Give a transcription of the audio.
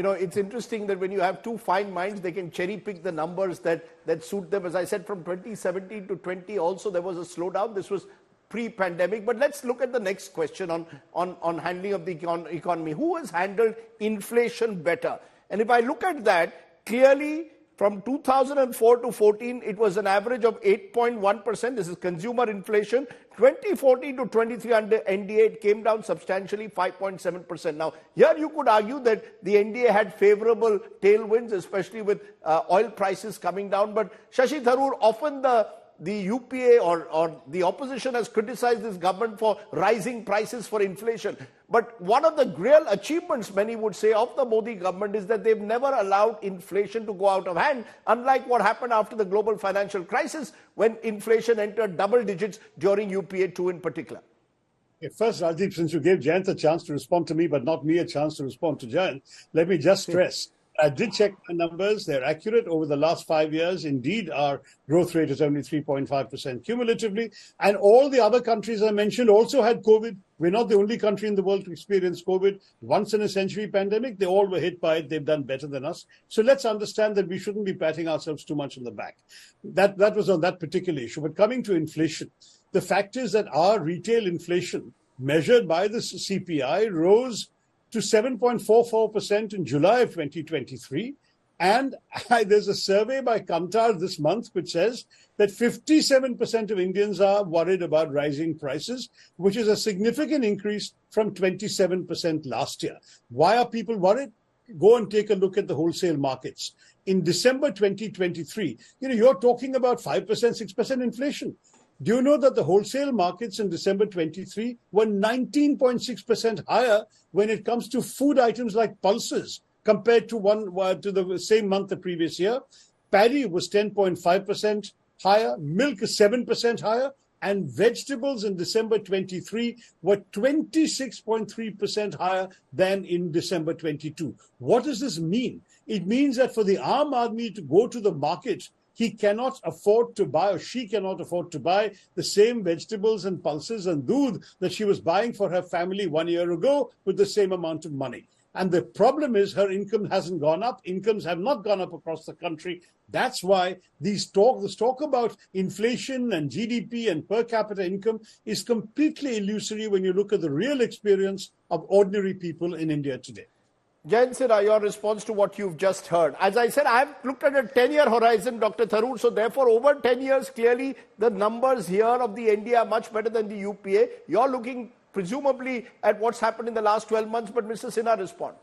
You know, it's interesting that when you have two fine minds, they can cherry pick the numbers that suit them. As I said, from 2017 to 20, also there was a slowdown. This was pre-pandemic. But let's look at the next question on handling of the economy. Who has handled inflation better? And if I look at that, clearly from 2004 to 14, it was an average of 8.1%. This is consumer inflation. 2014 to 23 under NDA, it came down substantially, 5.7%. Now, here you could argue that the NDA had favorable tailwinds, especially with oil prices coming down. But Shashi Tharoor, often the UPA or the opposition has criticized this government for rising prices for inflation. But one of the real achievements, many would say, of the Modi government is that they've never allowed inflation to go out of hand, unlike what happened after the global financial crisis, when inflation entered double digits during UPA 2 in particular. Okay, first, Rajdeep, since you gave Jayant a chance to respond to me, but not me a chance to respond to Jayant, let me just stress. I did check the numbers. They're accurate. Over the last 5 years, indeed, our growth rate is only 3.5% cumulatively. And all the other countries I mentioned also had COVID. We're not the only country in the world to experience COVID. Once in a century pandemic, they all were hit by it. They've done better than us. So let's understand that we shouldn't be patting ourselves too much on the back. That was on that particular issue. But coming to inflation, the fact is that our retail inflation, measured by the CPI, rose to 7.44% in July of 2023. And there's a survey by Comtar this month which says that 57% of Indians are worried about rising prices, which is a significant increase from 27% last year. Why are people worried? Go and take a look at the wholesale markets. In December 2023, you're talking about 5%, 6% inflation. Do you know that the wholesale markets in December 23 were 19.6% higher when it comes to food items like pulses compared to the same month the previous year? Paddy was 10.5% higher, milk is 7% higher, and vegetables in December 23 were 26.3% higher than in December 22. What does this mean? It means that for the Aam Aadmi to go to the market, he cannot afford to buy, or she cannot afford to buy, the same vegetables and pulses and doodh that she was buying for her family 1 year ago with the same amount of money. And the problem is her income hasn't gone up. Incomes have not gone up across the country. That's why this talk about inflation and GDP and per capita income is completely illusory when you look at the real experience of ordinary people in India today. Jayant Sinha, your response to what you've just heard. As I said, I've looked at a 10-year horizon, Dr. Tharoor. So therefore, over 10 years, clearly the numbers here of the NDA are much better than the UPA. You're looking presumably at what's happened in the last 12 months, but Mr. Sinha, respond.